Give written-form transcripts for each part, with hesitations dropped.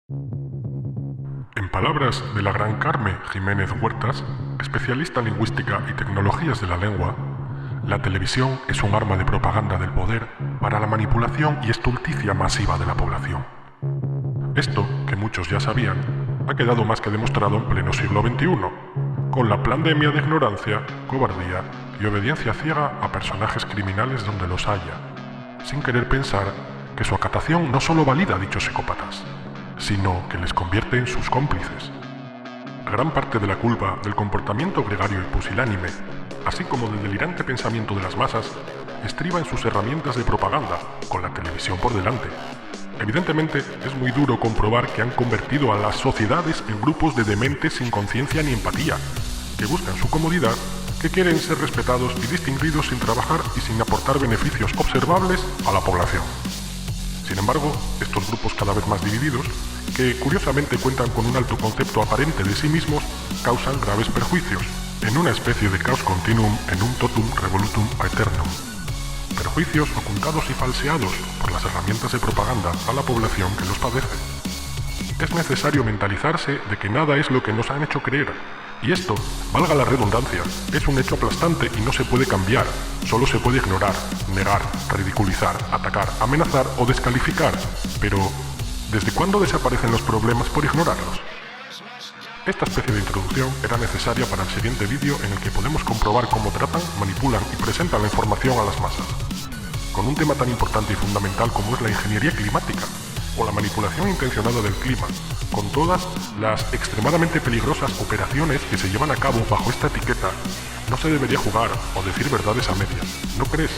En palabras de la Gran Carme Jimenez Huertas, especialista en lingüística y tecnologías de la lengua, la televisión es un arma de propaganda del poder para la manipulación y estulticia masiva de la población. Esto, que muchos ya sabían, ha quedado más que demostrado en pleno siglo XXI, con la pLandemia de ignorancia, cobardía y obediencia ciega a personajes criminales donde los haya, sin querer pensar que su acatación no solo valida a dichos psicópatas, sino que les convierte en sus cómplices. Gran parte de la culpa del comportamiento gregario y pusilánime, así como del delirante pensamiento de las masas, estriba en sus herramientas de propaganda, con la televisión por delante. Evidentemente, es muy duro comprobar que han convertido a las sociedades en grupos de dementes sin conciencia ni empatía, que buscan su comodidad, que quieren ser respetados y distinguidos sin trabajar y sin aportar beneficios observables a la población. Sin embargo, estos grupos cada vez más divididos, que curiosamente cuentan con un alto concepto aparente de sí mismos, causan graves perjuicios, en una especie de caos continuum en un totum revolutum aeternum. Perjuicios ocultados y falseados por las herramientas de propaganda a la población que los padece. Es necesario mentalizarse de que nada es lo que nos han hecho creer, y esto, valga la redundancia, es un hecho aplastante y no se puede cambiar, solo se puede ignorar, negar, ridiculizar, atacar, amenazar o descalificar. Pero, ¿desde cuándo desaparecen los problemas por ignorarlos? Esta especie de introducción era necesaria para el siguiente vídeo en el que podemos comprobar cómo tratan, manipulan y presentan la información a las masas. Con un tema tan importante y fundamental como es la ingeniería climática, o la manipulación intencionada del clima, con todas las extremadamente peligrosas operaciones que se llevan a cabo bajo esta etiqueta, no se debería jugar o decir verdades a medias, ¿no crees?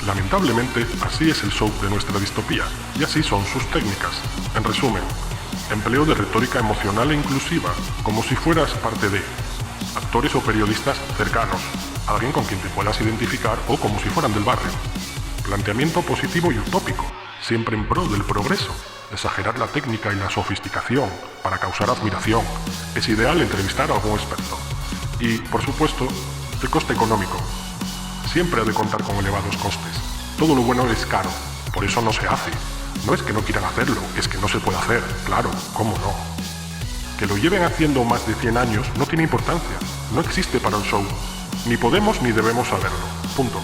Lamentablemente, así es el show de nuestra distopía, y así son sus técnicas. En resumen, empleo de retórica emocional e inclusiva, como si fueras parte de actores o periodistas cercanos, alguien con quien te puedas identificar o como si fueran del barrio. Planteamiento positivo y utópico, siempre en pro del progreso. Exagerar la técnica y la sofisticación para causar admiración. Es ideal entrevistar a algún experto. Y, por supuesto, el coste económico. Siempre ha de contar con elevados costes. Todo lo bueno es caro, por eso no se hace. No es que no quieran hacerlo, es que no se puede hacer, claro, ¿cómo no? Que lo lleven haciendo más de 100 años no tiene importancia, no existe para el show. Ni podemos ni debemos saberlo, punto.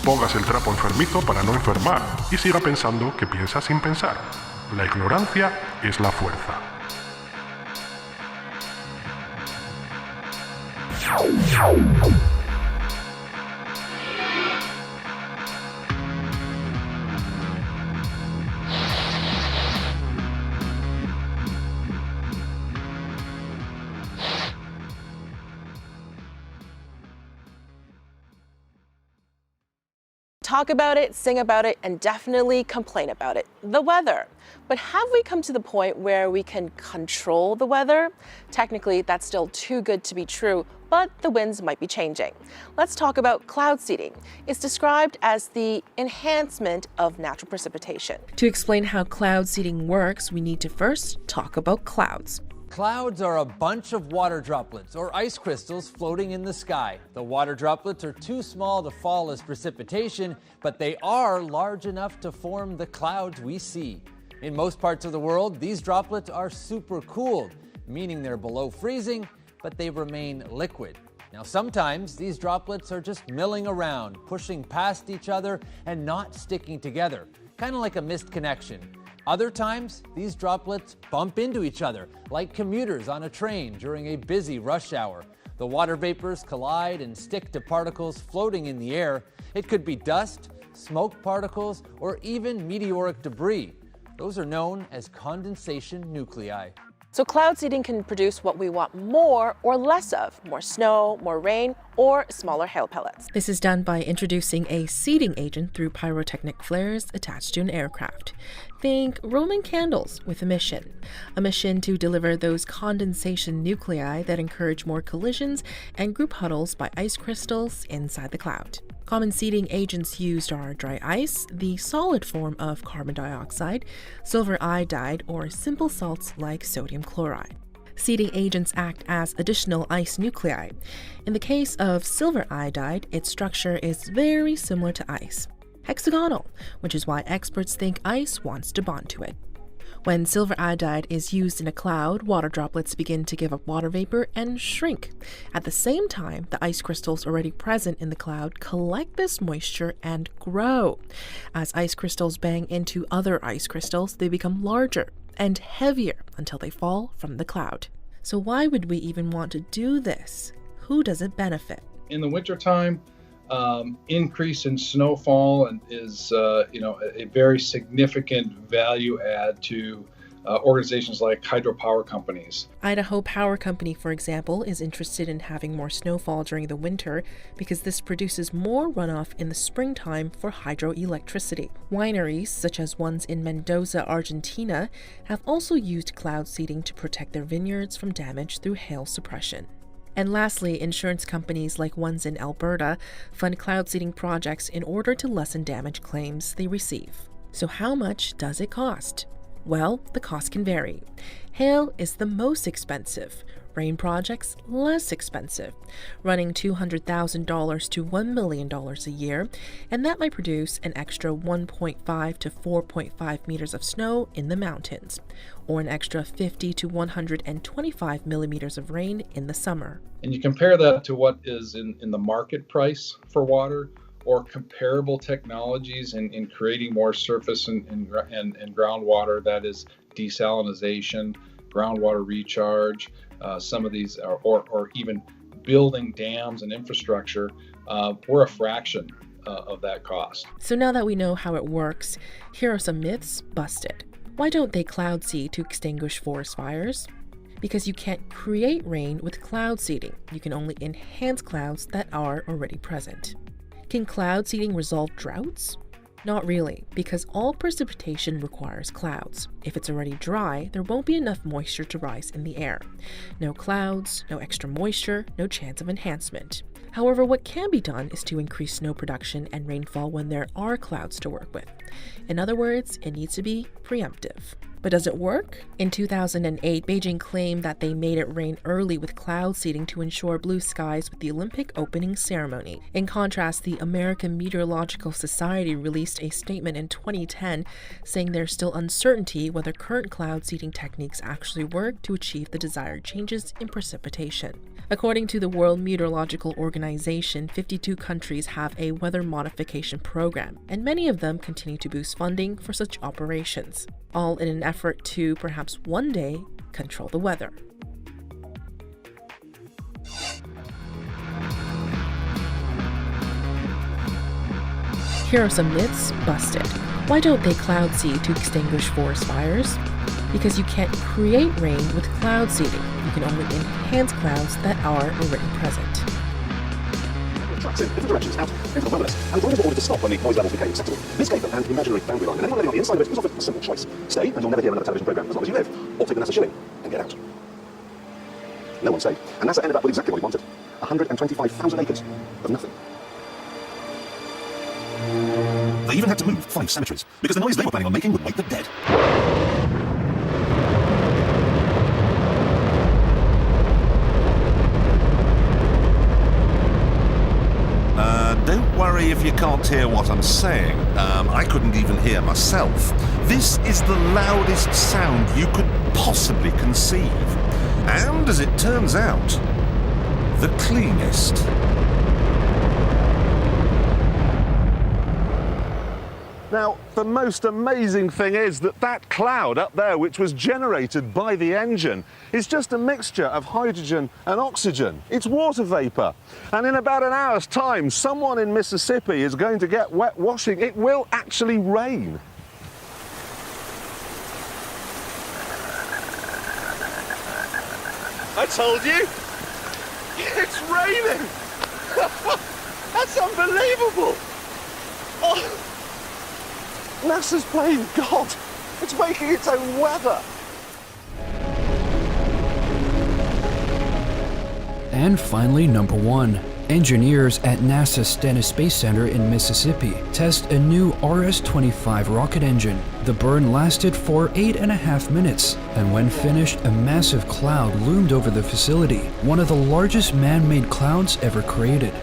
Póngase el trapo enfermizo para no enfermar y siga pensando que piensa sin pensar. La ignorancia es la fuerza. Talk about it, sing about it, and definitely complain about it. The weather. But have we come to the point where we can control the weather? Technically, that's still too good to be true, but the winds might be changing. Let's talk about cloud seeding. It's described as the enhancement of natural precipitation. To explain how cloud seeding works, we need to first talk about clouds. Clouds are a bunch of water droplets or ice crystals floating in the sky. The water droplets are too small to fall as precipitation, but they are large enough to form the clouds we see. In most parts of the world, these droplets are supercooled, meaning they're below freezing, but they remain liquid. Now, sometimes these droplets are just milling around, pushing past each other and not sticking together, kind of like a missed connection. Other times, these droplets bump into each other, like commuters on a train during a busy rush hour. The water vapors collide and stick to particles floating in the air. It could be dust, smoke particles, or even meteoric debris. Those are known as condensation nuclei. So cloud seeding can produce what we want more or less of, more snow, more rain, or smaller hail pellets. This is done by introducing a seeding agent through pyrotechnic flares attached to an aircraft. Think Roman candles with a mission to deliver those condensation nuclei that encourage more collisions and group huddles by ice crystals inside the cloud. Common seeding agents used are dry ice, the solid form of carbon dioxide, silver iodide, or simple salts like sodium chloride. Seeding agents act as additional ice nuclei. In the case of silver iodide, its structure is very similar to ice. Hexagonal, which is why experts think ice wants to bond to it. When silver iodide is used in a cloud, water droplets begin to give up water vapor and shrink. At the same time, the ice crystals already present in the cloud collect this moisture and grow. As ice crystals bang into other ice crystals, they become larger and heavier until they fall from the cloud. So why would we even want to do this? Who does it benefit? In the wintertime, increase in snowfall is a very significant value add to organizations like hydropower companies. Idaho Power Company, for example, is interested in having more snowfall during the winter because this produces more runoff in the springtime for hydroelectricity. Wineries, such as ones in Mendoza, Argentina, have also used cloud seeding to protect their vineyards from damage through hail suppression. And lastly, insurance companies like ones in Alberta fund cloud seeding projects in order to lessen damage claims they receive. So how much does it cost? Well, the cost can vary. Hail is the most expensive, rain projects less expensive, running $200,000 to $1 million a year, and that might produce an extra 1.5 to 4.5 meters of snow in the mountains, or an extra 50 to 125 millimeters of rain in the summer. And you compare that to what is in the market price for water, or comparable technologies in creating more surface and groundwater, that is desalination, groundwater recharge, some of these, or even building dams and infrastructure, we're a fraction of that cost. So now that we know how it works, here are some myths busted. Why don't they cloud seed to extinguish forest fires? Because you can't create rain with cloud seeding. You can only enhance clouds that are already present. Can cloud seeding resolve droughts? Not really, because all precipitation requires clouds. If it's already dry, there won't be enough moisture to rise in the air. No clouds, no extra moisture, no chance of enhancement. However, what can be done is to increase snow production and rainfall when there are clouds to work with. In other words, it needs to be preemptive. But does it work? In 2008, Beijing claimed that they made it rain early with cloud seeding to ensure blue skies with the Olympic opening ceremony. In contrast, the American Meteorological Society released a statement in 2010 saying there's still uncertainty whether current cloud seeding techniques actually work to achieve the desired changes in precipitation. According to the World Meteorological Organization, 52 countries have a weather modification program, and many of them continue to boost funding for such operations, all in an effort to, perhaps one day, control the weather. Here are some myths busted. Why don't they cloud seed to extinguish forest fires? Because you can't create rain with cloud seeding. You can only enhance clouds that are already present. Tracks in different directions out into the wilderness, and the drivers were ordered to stop when the noise levels became acceptable. This gave them an imaginary boundary line, and anyone living on the inside of it was offered a simple choice: stay, and you'll never hear another television program as long as you live, or take the NASA shilling and get out. No one stayed, and NASA ended up with exactly what it wanted: 125,000 acres of nothing. They even had to move 5 cemeteries, because the noise they were planning on making would wake the dead. Don't worry if you can't hear what I'm saying. I couldn't even hear myself. This is the loudest sound you could possibly conceive. And as it turns out, the cleanest. Now, the most amazing thing is that cloud up there, which was generated by the engine, is just a mixture of hydrogen and oxygen. It's water vapor. And in about an hour's time, someone in Mississippi is going to get wet washing. It will actually rain. I told you! It's raining! That's unbelievable! Oh. NASA's playing God. It's making its own weather. And finally, number 1. Engineers at NASA's Stennis Space Center in Mississippi test a new RS-25 rocket engine. The burn lasted for 8.5 minutes, and when finished, a massive cloud loomed over the facility, one of the largest man-made clouds ever created.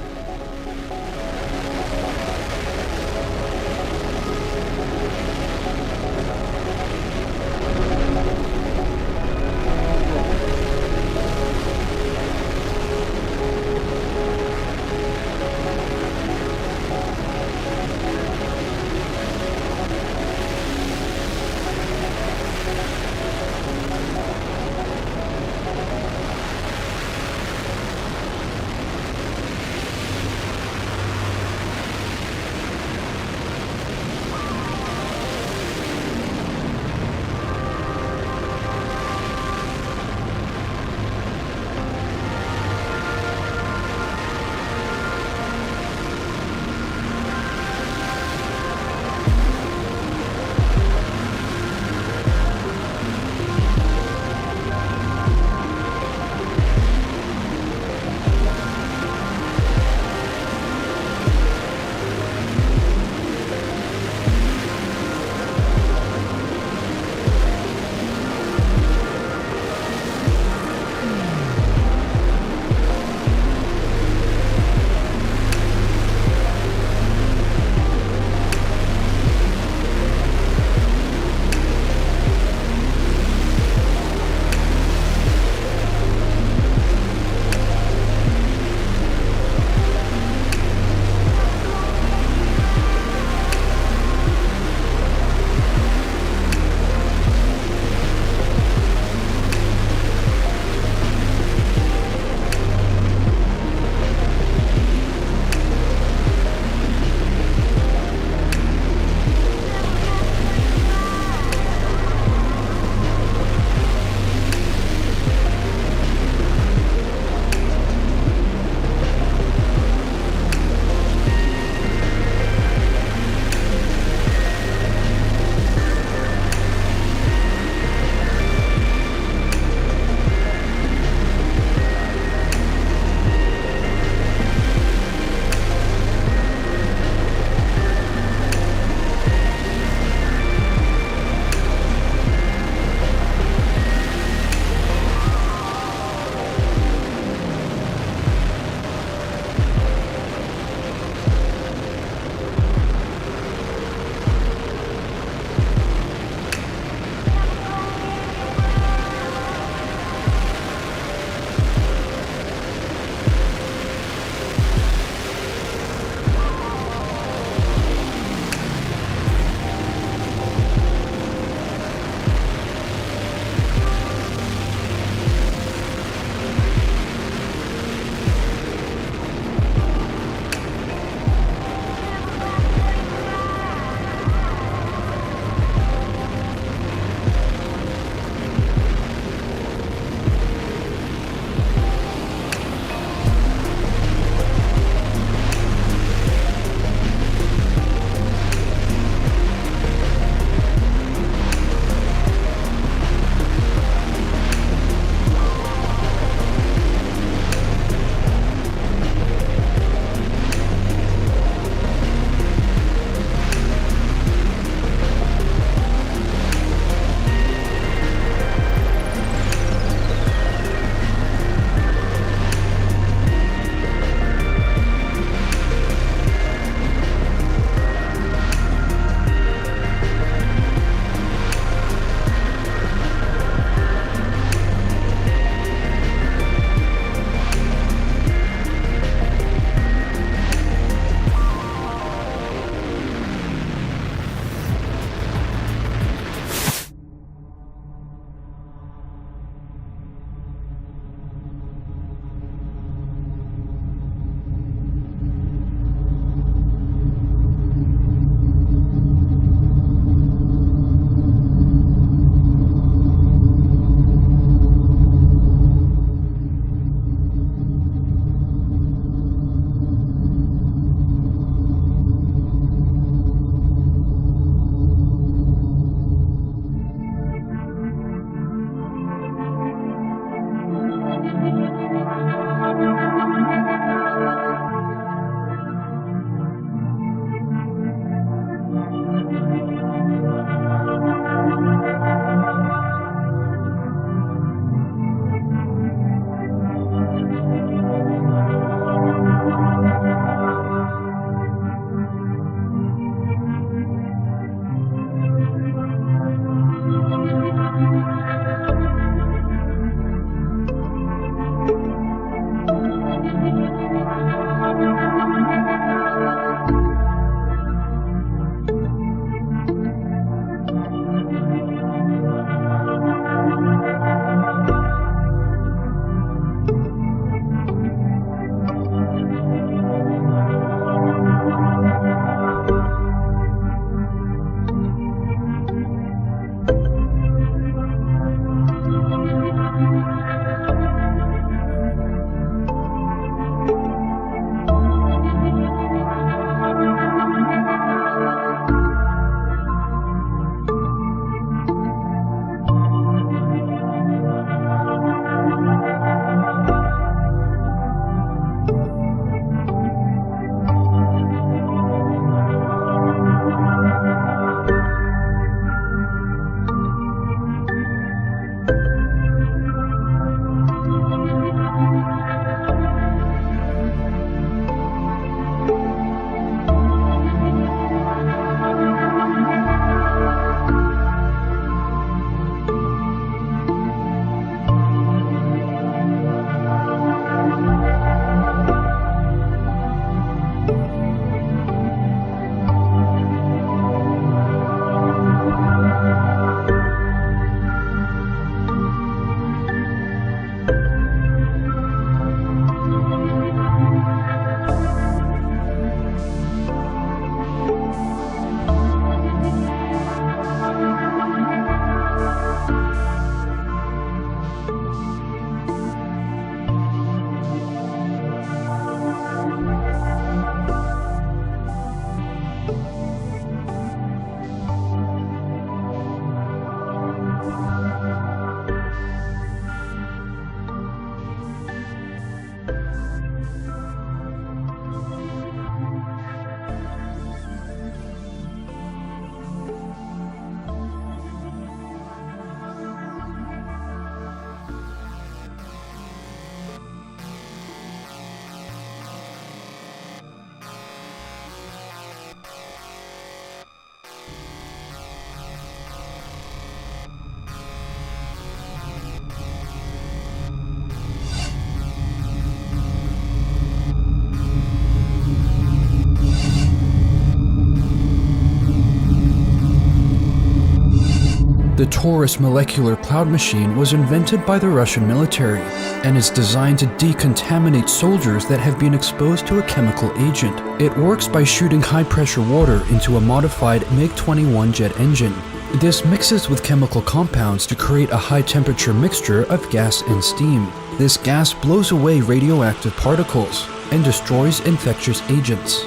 The Taurus molecular cloud machine was invented by the Russian military and is designed to decontaminate soldiers that have been exposed to a chemical agent. It works by shooting high-pressure water into a modified MiG-21 jet engine. This mixes with chemical compounds to create a high-temperature mixture of gas and steam. This gas blows away radioactive particles and destroys infectious agents.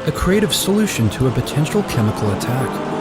A creative solution to a potential chemical attack.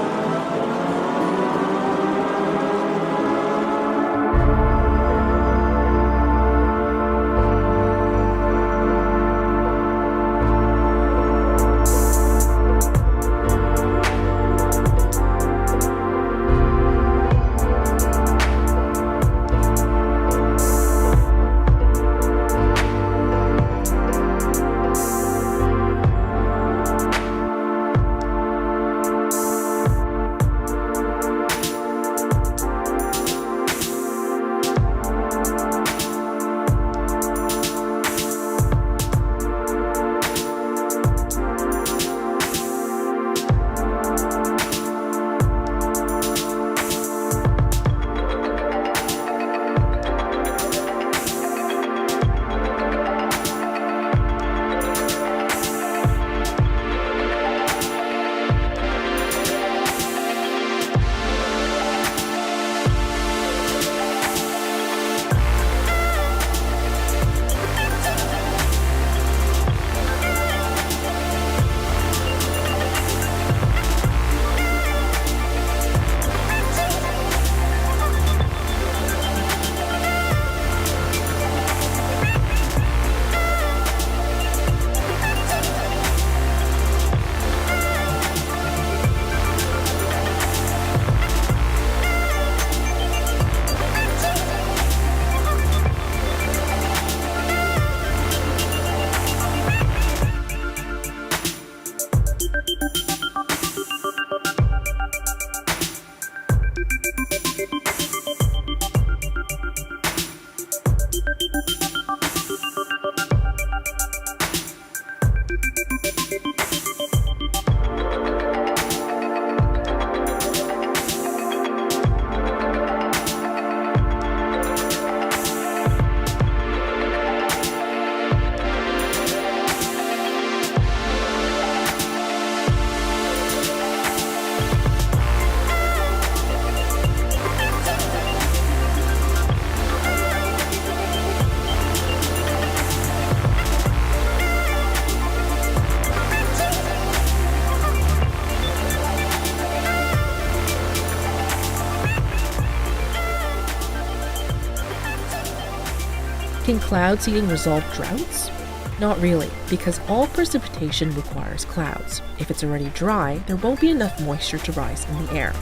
Can cloud seeding resolve droughts? Not really, because all precipitation requires clouds. If it's already dry, there won't be enough moisture to rise in the air.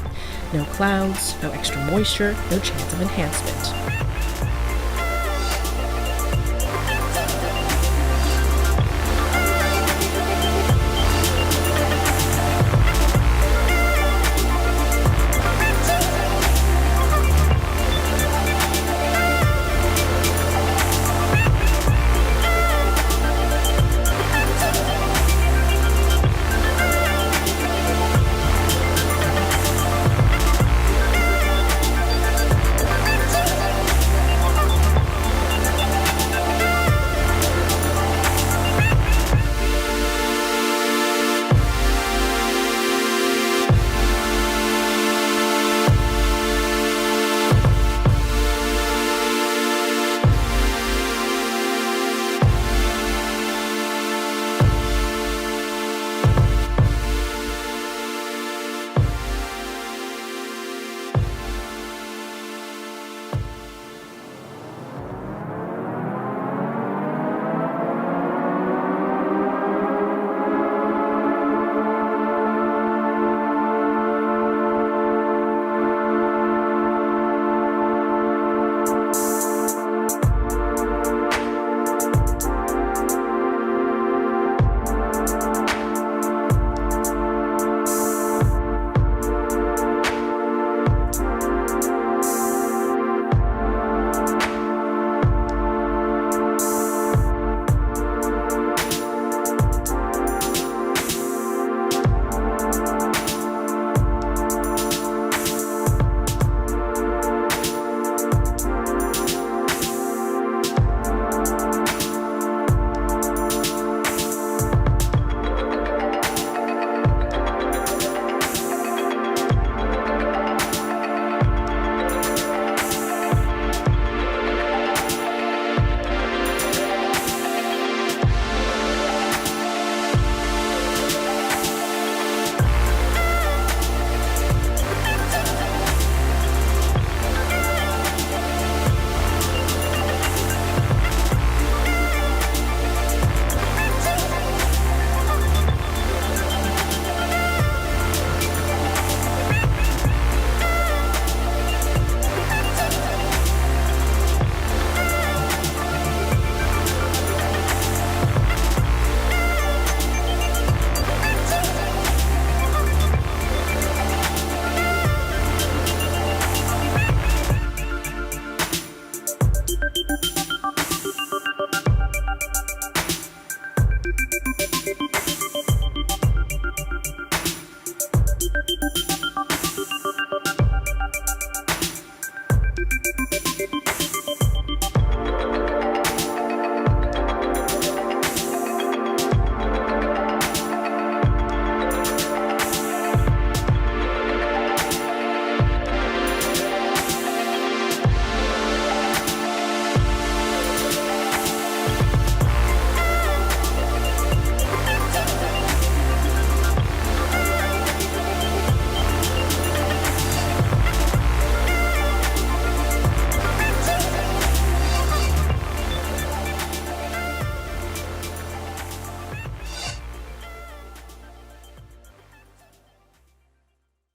No clouds, no extra moisture, no chance of enhancement.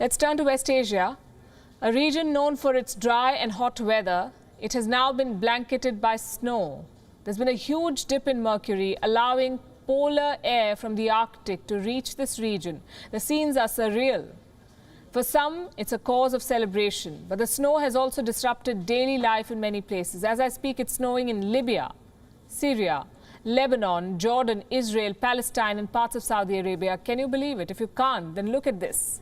Let's turn to West Asia, a region known for its dry and hot weather. It has now been blanketed by snow. There's been a huge dip in mercury, allowing polar air from the Arctic to reach this region. The scenes are surreal. For some, it's a cause of celebration, but the snow has also disrupted daily life in many places. As I speak, it's snowing in Libya, Syria, Lebanon, Jordan, Israel, Palestine, and parts of Saudi Arabia. Can you believe it? If you can't, then look at this.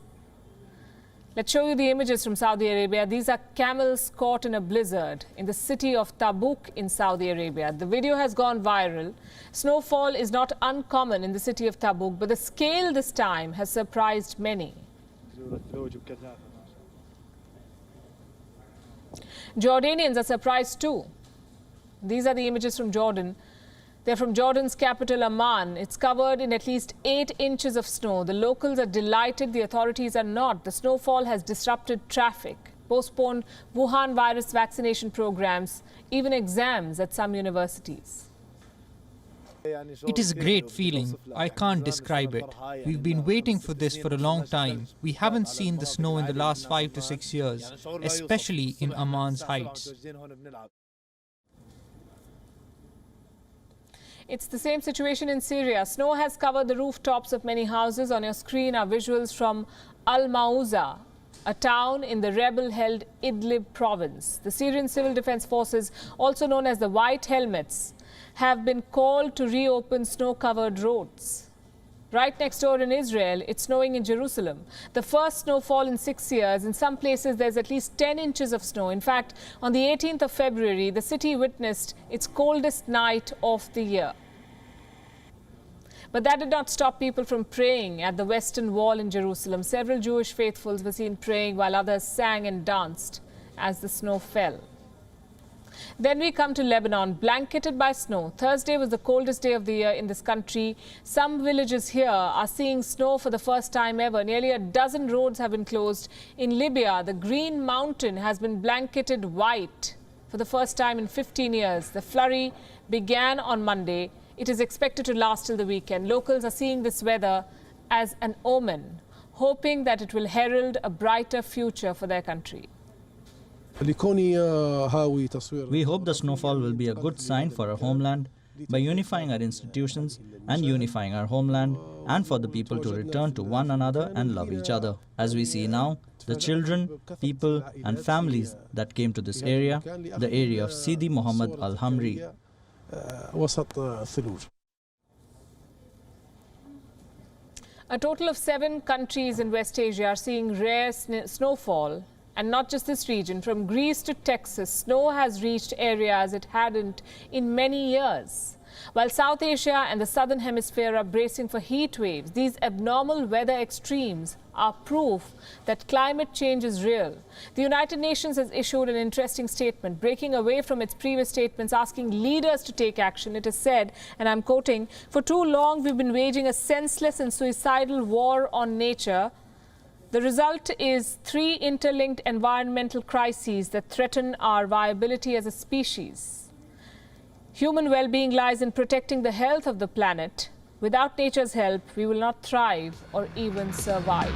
Let's show you the images from Saudi Arabia. These are camels caught in a blizzard in the city of Tabuk in Saudi Arabia. The video has gone viral. Snowfall is not uncommon in the city of Tabuk, but the scale this time has surprised many. Jordanians are surprised too. These are the images from Jordan. They're from Jordan's capital, Amman. It's covered in at least 8 inches of snow. The locals are delighted. The authorities are not. The snowfall has disrupted traffic, postponed Wuhan virus vaccination programs, even exams at some universities. It is a great feeling. I can't describe it. We've been waiting for this for a long time. We haven't seen the snow in the last 5 to 6 years, especially in Amman's heights. It's the same situation in Syria. Snow has covered the rooftops of many houses. On your screen are visuals from Al-Mauza, a town in the rebel-held Idlib province. The Syrian Civil Defense Forces, also known as the White Helmets, have been called to reopen snow-covered roads. Right next door in Israel, it's snowing in Jerusalem. The first snowfall in 6 years. In some places, there's at least 10 inches of snow. In fact, on the 18th of February, the city witnessed its coldest night of the year. But that did not stop people from praying at the Western Wall in Jerusalem. Several Jewish faithfuls were seen praying while others sang and danced as the snow fell. Then we come to Lebanon, blanketed by snow. Thursday was the coldest day of the year in this country. Some villages here are seeing snow for the first time ever. Nearly a dozen roads have been closed. In Libya, the Green Mountain has been blanketed white for the first time in 15 years. The flurry began on Monday. It is expected to last till the weekend. Locals are seeing this weather as an omen, hoping that it will herald a brighter future for their country. We hope the snowfall will be a good sign for our homeland by unifying our institutions and unifying our homeland, and for the people to return to one another and love each other. As we see now, the children, people and families that came to this area, the area of Sidi Muhammad Al-Hamri. A total of 7 countries in West Asia are seeing rare snowfall. And not just this region. From Greece to Texas, snow has reached areas it hadn't in many years. While South Asia and the Southern Hemisphere are bracing for heat waves, these abnormal weather extremes are proof that climate change is real. The United Nations has issued an interesting statement, breaking away from its previous statements, asking leaders to take action. It has said, and I'm quoting, "For too long we've been waging a senseless and suicidal war on nature. The result is 3 interlinked environmental crises that threaten our viability as a species. Human well-being lies in protecting the health of the planet. Without nature's help, we will not thrive or even survive."